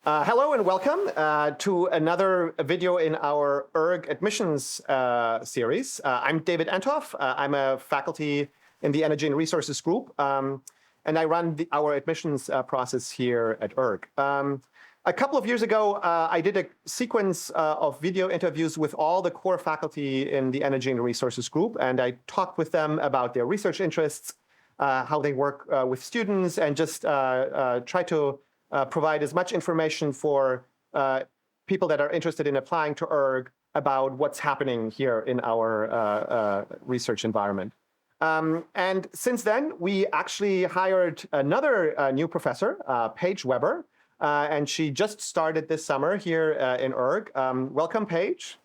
Hello and welcome to another video in our ERG admissions series. I'm David Anthoff. I'm a faculty in the Energy and Resources group, and I run our admissions process here at ERG. A couple of years ago, I did a sequence of video interviews with all the core faculty in the Energy and Resources group, and I talked with them about their research interests, how they work with students, and just try to provide as much information for people that are interested in applying to ERG about what's happening here in our research environment. And since then, we actually hired another new professor, Paige Weber, and she just started this summer here in ERG. Welcome, Paige.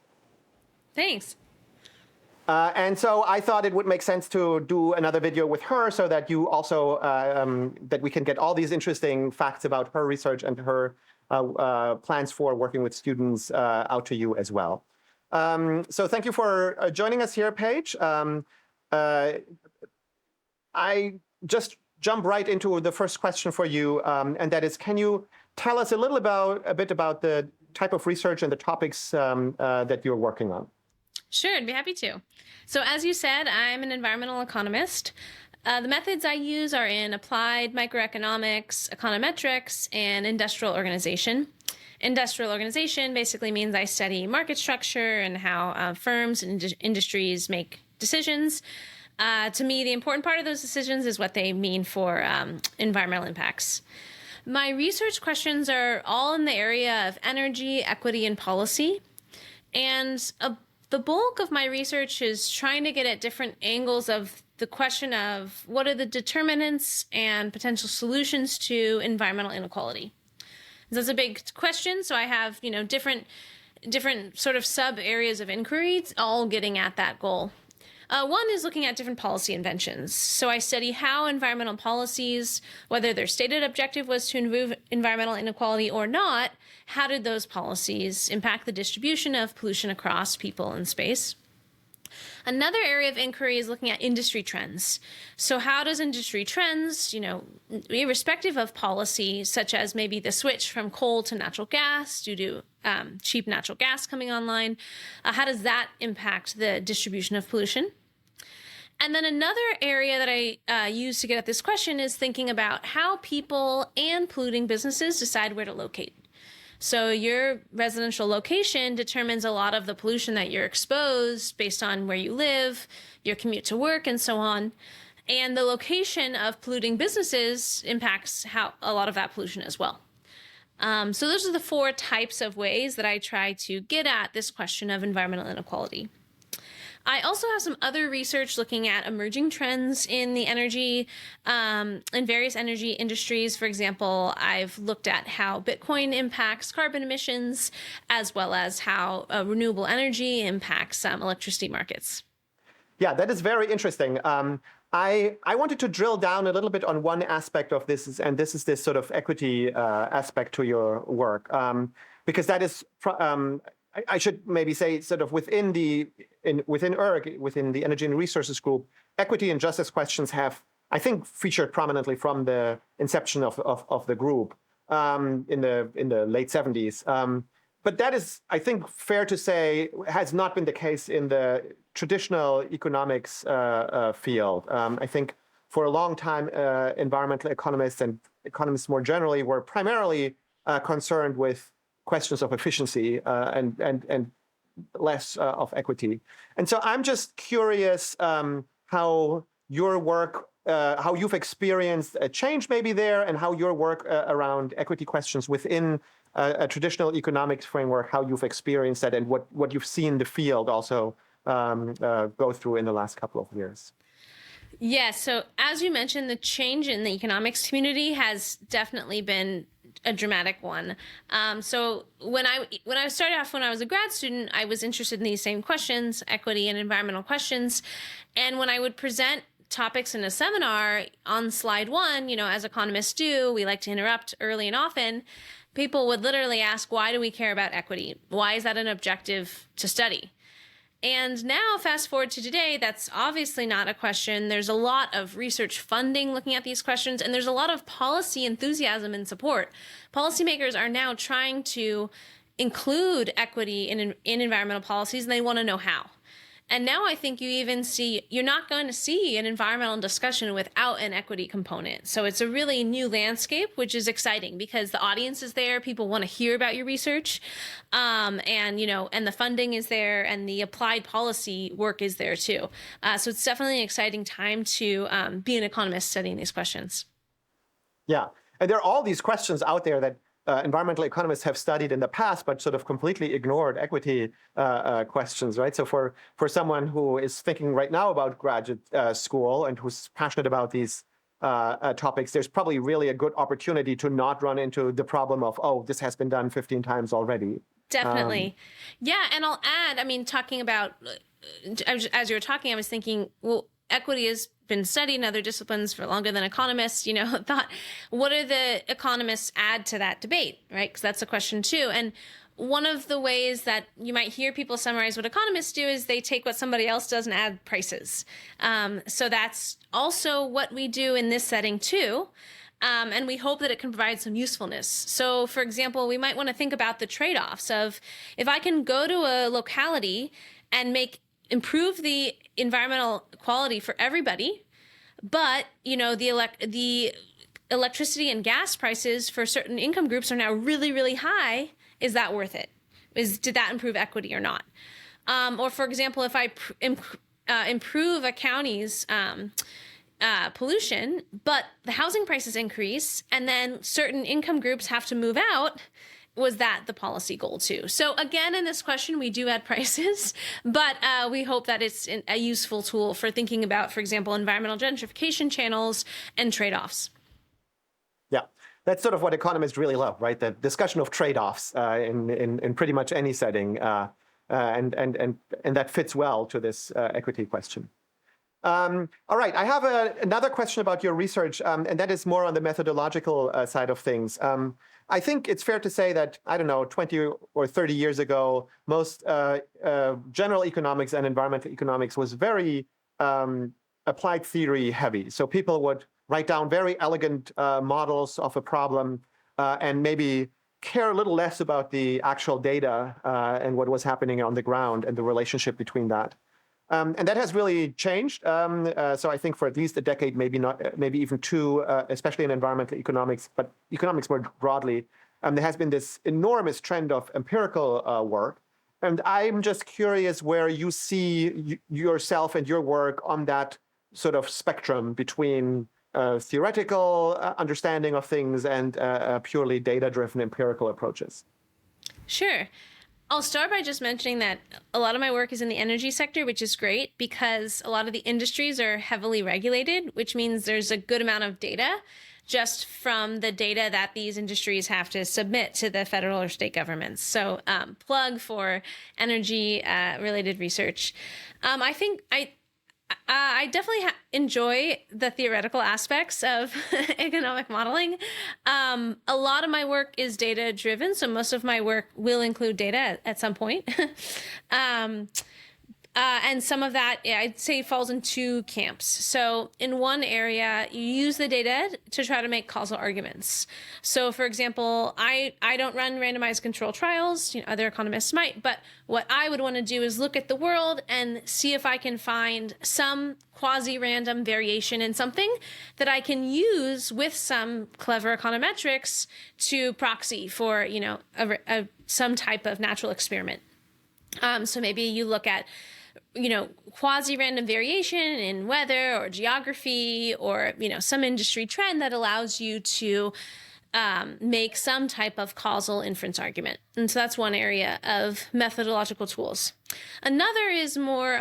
Thanks. And so I thought it would make sense to do another video with her so that you also, that we can get all these interesting facts about her research and her plans for working with students out to you as well. So thank you for joining us here, Paige. I just jump right into the first question for you, and that is, can you tell us a bit about the type of research and the topics that you're working on? Sure, I'd be happy to. So as you said, I'm an environmental economist. The methods I use are in applied microeconomics, econometrics, and industrial organization. Industrial organization basically means I study market structure and how firms and industries make decisions. To me, the important part of those decisions is what they mean for environmental impacts. My research questions are all in the area of energy, equity, and policy. And the bulk of my research is trying to get at different angles of the question of what are the determinants and potential solutions to environmental inequality. That's a big question, so I have, different sort of sub areas of inquiry, all getting at that goal. One is looking at different policy inventions. So I study how environmental policies, whether their stated objective was to remove environmental inequality or not, how did those policies impact the distribution of pollution across people and space? Another area of inquiry is looking at industry trends. So how does industry trends, irrespective of policy, such as maybe the switch from coal to natural gas due to cheap natural gas coming online, how does that impact the distribution of pollution? And then another area that I use to get at this question is thinking about how people and polluting businesses decide where to locate. So your residential location determines a lot of the pollution that you're exposed based on where you live, your commute to work, and so on. And the location of polluting businesses impacts a lot of that pollution as well. So those are the four types of ways that I try to get at this question of environmental inequality. I also have some other research looking at emerging trends in the energy, in various energy industries. For example, I've looked at how Bitcoin impacts carbon emissions, as well as how renewable energy impacts electricity markets. Yeah, that is very interesting. I wanted to drill down a little bit on one aspect of this, and this is this sort of equity aspect to your work, because that is, I should maybe say, sort of within ERG, within the Energy and Resources group, equity and justice questions have, I think, featured prominently from the inception of the group in the late 70s. But that is, I think, fair to say, has not been the case in the traditional economics field. I think for a long time, environmental economists and economists more generally were primarily concerned with questions of efficiency and less of equity. And so I'm just curious how your work, how you've experienced a change maybe there, and how your work around equity questions within a traditional economics framework, how you've experienced that, and what you've seen the field also go through in the last couple of years. Yeah, so as you mentioned, the change in the economics community has definitely been a dramatic one. So when I started off when I was a grad student, I was interested in these same questions, equity and environmental questions. And when I would present topics in a seminar on slide one, as economists do, we like to interrupt early and often. People would literally ask, why do we care about equity? Why is that an objective to study? And now, fast forward to today, that's obviously not a question. There's a lot of research funding looking at these questions, and there's a lot of policy enthusiasm and support. Policymakers are now trying to include equity in environmental policies, and they want to know how. And now I think you're not going to see an environmental discussion without an equity component. So it's a really new landscape, which is exciting because the audience is there. People want to hear about your research. And the funding is there and the applied policy work is there too. So it's definitely an exciting time to be an economist studying these questions. Yeah. And there are all these questions out there that environmental economists have studied in the past, but sort of completely ignored equity questions, right? So for someone who is thinking right now about graduate school and who's passionate about these topics, there's probably really a good opportunity to not run into the problem of, oh, this has been done 15 times already. Definitely. Yeah. And I'll add, talking about, as you were talking, I was thinking, well, equity has been studied in other disciplines for longer than economists, thought, what are the economists add to that debate, right? Because that's a question too. And one of the ways that you might hear people summarize what economists do is they take what somebody else does and add prices. So that's also what we do in this setting too. And we hope that it can provide some usefulness. So, for example, we might want to think about the trade-offs of if I can go to a locality and improve the environmental quality for everybody, but the electricity and gas prices for certain income groups are now really, really high. Is that worth it? Did that improve equity or not? Or for example, if I improve a county's pollution, but the housing prices increase, and then certain income groups have to move out, was that the policy goal too? So again, in this question, we do add prices, but we hope that it's a useful tool for thinking about, for example, environmental gentrification channels and trade-offs. Yeah, that's sort of what economists really love, right? The discussion of trade-offs in pretty much any setting, and that fits well to this equity question. All right, I have another question about your research, and that is more on the methodological side of things. I think it's fair to say that, 20 or 30 years ago, most general economics and environmental economics was very applied theory heavy. So people would write down very elegant models of a problem and maybe care a little less about the actual data and what was happening on the ground and the relationship between that. And that has really changed. So I think for at least a decade, maybe even two, especially in environmental economics, but economics more broadly, there has been this enormous trend of empirical work. And I'm just curious where you see yourself and your work on that sort of spectrum between theoretical understanding of things and purely data-driven empirical approaches. Sure. I'll start by just mentioning that a lot of my work is in the energy sector, which is great because a lot of the industries are heavily regulated, which means there's a good amount of data just from the data that these industries have to submit to the federal or state governments. So plug for energy related research. I think I definitely enjoy the theoretical aspects of economic modeling. A lot of my work is data driven, so most of my work will include data at some point. And some of that, I'd say, falls in two camps. So in one area, you use the data to try to make causal arguments. So for example, I don't run randomized control trials, other economists might, but what I would want to do is look at the world and see if I can find some quasi-random variation in something that I can use with some clever econometrics to proxy for, some type of natural experiment. So maybe you look at quasi-random variation in weather or geography or, some industry trend that allows you to make some type of causal inference argument. And so that's one area of methodological tools. Another is more,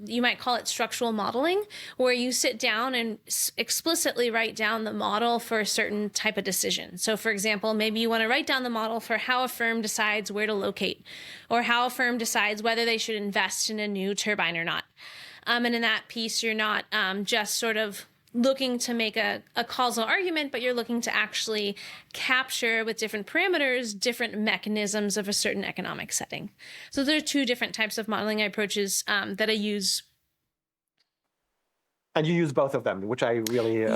you might call it structural modeling, where you sit down and explicitly write down the model for a certain type of decision. So for example, maybe you want to write down the model for how a firm decides where to locate, or how a firm decides whether they should invest in a new turbine or not. And in that piece, you're not just sort of looking to make a causal argument, but you're looking to actually capture with different parameters, different mechanisms of a certain economic setting. So there are two different types of modeling approaches that I use. And you use both of them, which I really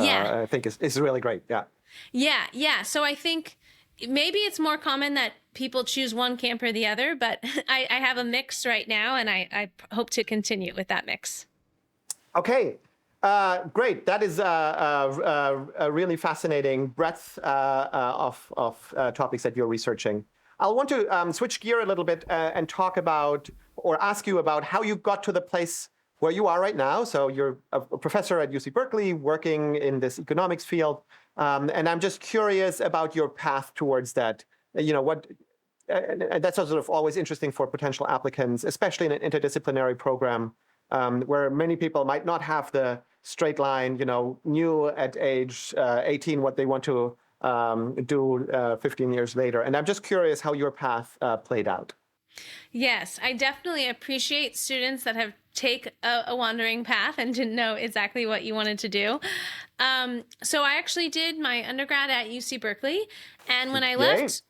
think is really great. Yeah. Yeah. So I think maybe it's more common that people choose one camp or the other, but I have a mix right now, and I hope to continue with that mix. Okay. Great. That is a really fascinating breadth of topics that you're researching. I'll want to switch gear a little bit and talk about, or ask you about, how you got to the place where you are right now. So you're a professor at UC Berkeley working in this economics field. And I'm just curious about your path towards that. And that's sort of always interesting for potential applicants, especially in an interdisciplinary program, where many people might not have the straight line, knew at age 18 what they want to do 15 years later. And I'm just curious how your path played out. Yes, I definitely appreciate students that have take a wandering path and didn't know exactly what you wanted to do. So I actually did my undergrad at UC Berkeley. And when I left,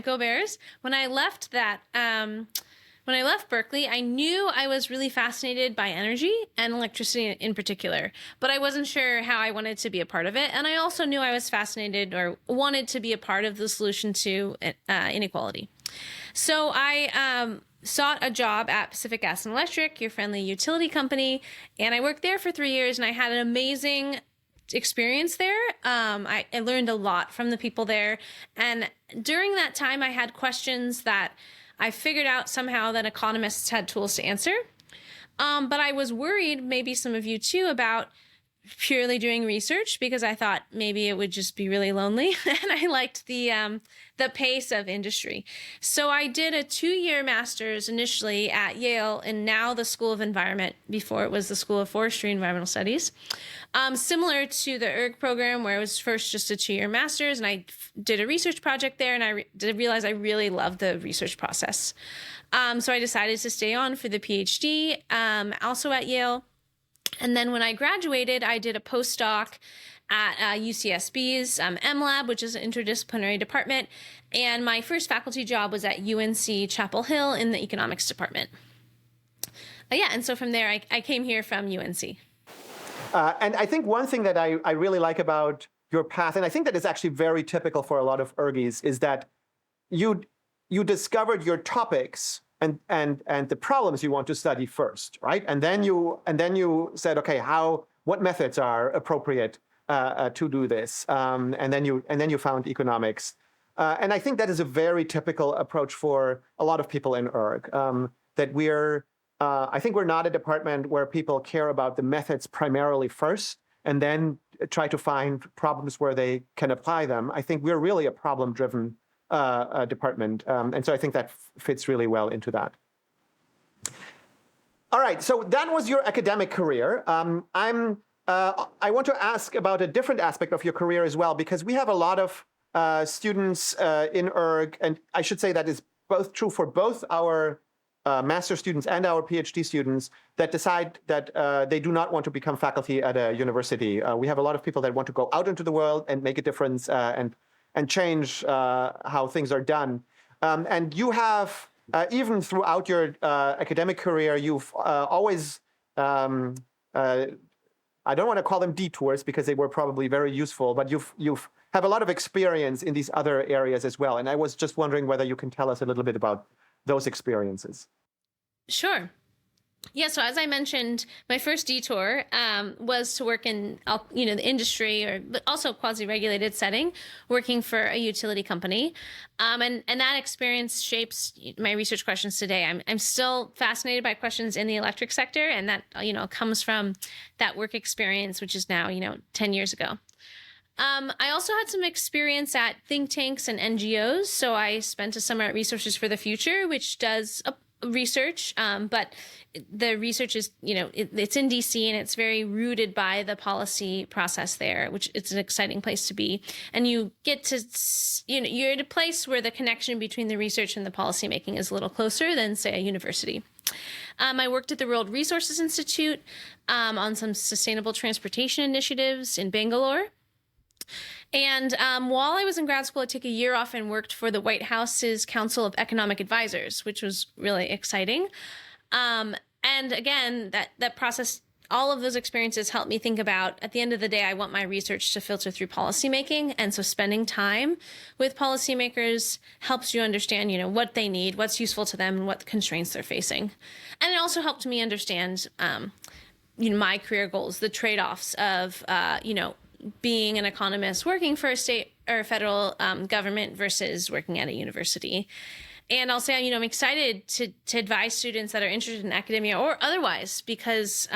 go Bears. When I left that, when I left Berkeley, I knew I was really fascinated by energy and electricity in particular, but I wasn't sure how I wanted to be a part of it. And I also knew I was fascinated or wanted to be a part of the solution to inequality. So I sought a job at Pacific Gas and Electric, your friendly utility company, and I worked there for 3 years, and I had an amazing experience there. I learned a lot from the people there, and during that time, I had questions that I figured out somehow that economists had tools to answer. But I was worried, maybe some of you too, about purely doing research, because I thought maybe it would just be really lonely, and I liked the pace of industry. So I did a 2-year master's initially at Yale, and now the School of Environment. Before it was the School of Forestry and Environmental Studies, similar to the ERG program, where it was first just a 2-year master's, and I did a research project there, and I realized I really loved the research process. So I decided to stay on for the PhD, also at Yale. And then when I graduated, I did a postdoc at UCSB's MLab, which is an interdisciplinary department. And my first faculty job was at UNC Chapel Hill in the economics department. And so from there, I came here from UNC. And I think one thing that I really like about your path, and I think that is actually very typical for a lot of ERGs, is that you discovered your topics and the problems you want to study first, right? And then you said, okay, what methods are appropriate to do this? And then you found economics. And I think that is a very typical approach for a lot of people in ERG. That I think we're not a department where people care about the methods primarily first, and then try to find problems where they can apply them. I think we're really a problem-driven department. And so I think that fits really well into that. All right, so that was your academic career. I want to ask about a different aspect of your career as well, because we have a lot of students in ERG, and I should say that is both true for both our master students and our PhD students, that decide that they do not want to become faculty at a university. We have a lot of people that want to go out into the world and make a difference and change how things are done. And you have, even throughout your academic career, you've always, I don't want to call them detours because they were probably very useful, but you've have a lot of experience in these other areas as well. And I was just wondering whether you can tell us a little bit about those experiences. Sure. Yeah, so as I mentioned, my first detour was to work in, the industry, but also quasi-regulated setting, working for a utility company. And that experience shapes my research questions today. I'm still fascinated by questions in the electric sector, and that, comes from that work experience, which is now, 10 years ago. I also had some experience at think tanks and NGOs. So I spent a summer at Resources for the Future, which does research, but the research is, it's in DC, and it's very rooted by the policy process there, which it's an exciting place to be. And you get to, you're at a place where the connection between the research and the policy making is a little closer than, say, a university. I worked at the World Resources Institute on some sustainable transportation initiatives in Bangalore. And while I was in grad school, I took a year off and worked for the White House's Council of Economic Advisors, which was really exciting. And again, that process, all of those experiences helped me think about, at the end of the day, I want my research to filter through policymaking. And so spending time with policymakers helps you understand, what they need, what's useful to them, and what constraints they're facing. And it also helped me understand, my career goals, the trade-offs of, being an economist working for a state or federal government versus working at a university. And I'll say, I'm excited to advise students that are interested in academia or otherwise, because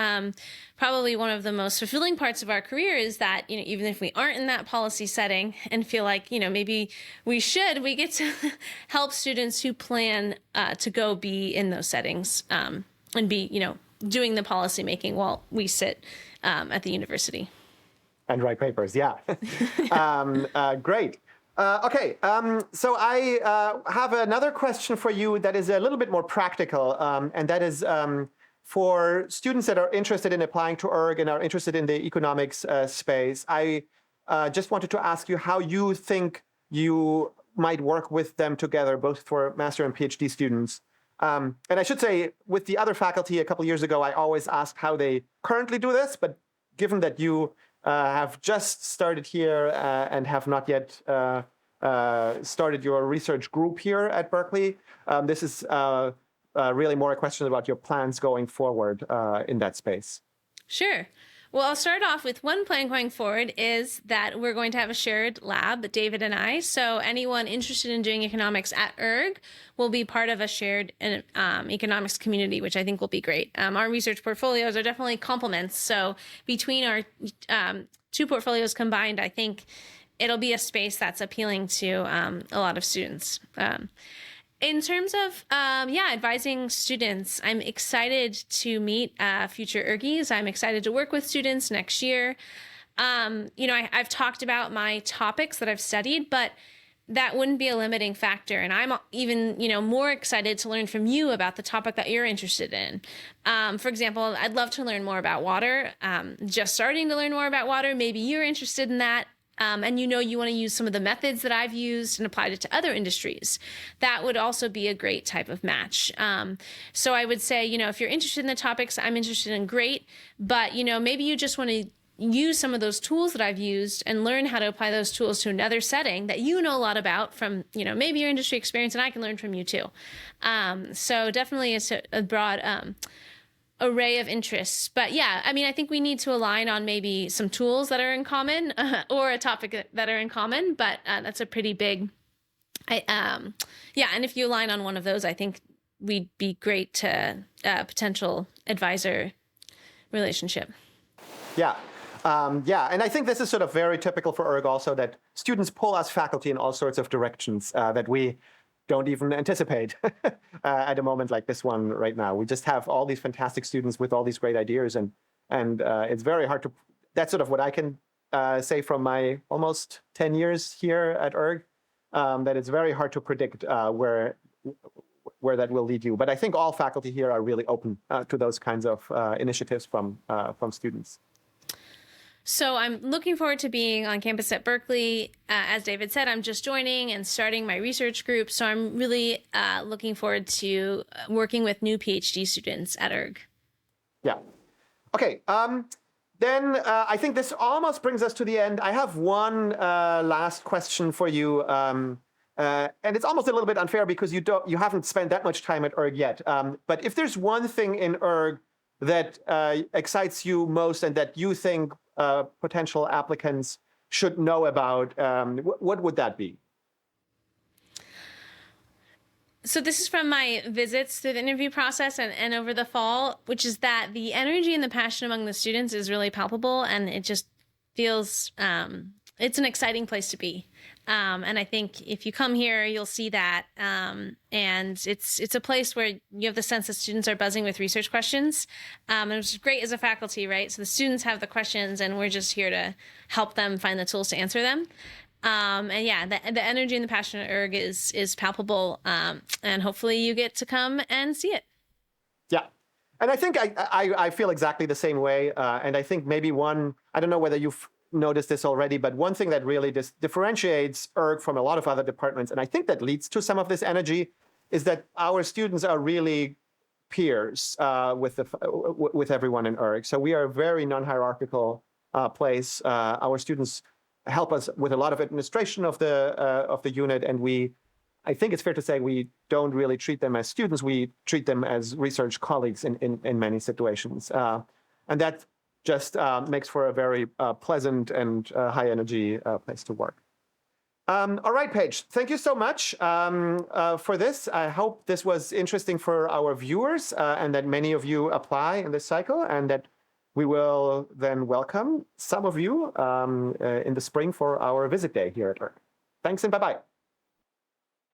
probably one of the most fulfilling parts of our career is that, even if we aren't in that policy setting and feel like, maybe we get to help students who plan to go be in those settings and be, doing the policy making while we sit at the university. And write papers, yeah. Great. Okay, so I have another question for you that is a little bit more practical, and that is for students that are interested in applying to ERG and are interested in the economics space. I just wanted to ask you how you think you might work with them together, both for master and PhD students. And I should say, with the other faculty a couple years ago, I always asked how they currently do this, but given that you have just started here and have not yet started your research group here at Berkeley, this is really more a question about your plans going forward in that space. Sure. Well, I'll start off with one plan going forward is that we're going to have a shared lab, David and I. So anyone interested in doing economics at ERG will be part of a shared economics community, which I think will be great. Our research portfolios are definitely complements. So between our two portfolios combined, I think it'll be a space that's appealing to a lot of students. In terms of, advising students, I'm excited to meet future ERGs. I'm excited to work with students next year. I've talked about my topics that I've studied, but that wouldn't be a limiting factor. And I'm even, more excited to learn from you about the topic that you're interested in. For example, I'd love to learn more about water. Just starting to learn more about water. Maybe you're interested in that. And you want to use some of the methods that I've used and applied it to other industries. That would also be a great type of match. So I would say, if you're interested in the topics I'm interested in, great. But, maybe you just want to use some of those tools that I've used and learn how to apply those tools to another setting that you know a lot about from, maybe your industry experience, and I can learn from you too. So definitely it's a broad array of interests. But yeah, I think we need to align on maybe some tools that are in common or a topic that are in common, but that's a pretty big, and if you align on one of those, I think we'd be great to potential advisor relationship. Yeah. And I think this is sort of very typical for ERG also, that students pull us faculty in all sorts of directions that we don't even anticipate at a moment like this one right now. We just have all these fantastic students with all these great ideas, and it's very hard to, that's sort of what I can say from my almost 10 years here at ERG, that it's very hard to predict where that will lead you. But I think all faculty here are really open to those kinds of initiatives from students. So I'm looking forward to being on campus at Berkeley. As David said, I'm just joining and starting my research group. So I'm really looking forward to working with new PhD students at ERG. Yeah. Okay. Then I think this almost brings us to the end. I have one last question for you. And it's almost a little bit unfair because you haven't spent that much time at ERG yet. But if there's one thing in ERG that excites you most and that you think potential applicants should know about, what would that be? So this is from my visits through the interview process and over the fall, which is that the energy and the passion among the students is really palpable, and it just feels it's an exciting place to be. And I think if you come here, you'll see that. And it's a place where you have the sense that students are buzzing with research questions. And it's great as a faculty, right? So the students have the questions and we're just here to help them find the tools to answer them. And yeah, the energy and the passion at ERG is palpable. And hopefully you get to come and see it. Yeah. And I think I feel exactly the same way. And I think maybe I don't know whether you've noticed this already, but one thing that really differentiates ERG from a lot of other departments, and I think that leads to some of this energy, is that our students are really peers with everyone in ERG. So we are a very non-hierarchical place. Our students help us with a lot of administration of the unit, and I think it's fair to say we don't really treat them as students. We treat them as research colleagues in many situations, and that just makes for a very pleasant and high energy place to work. All right, Paige, thank you so much for this. I hope this was interesting for our viewers and that many of you apply in this cycle, and that we will then welcome some of you in the spring for our visit day here at ERG. Thanks and bye-bye.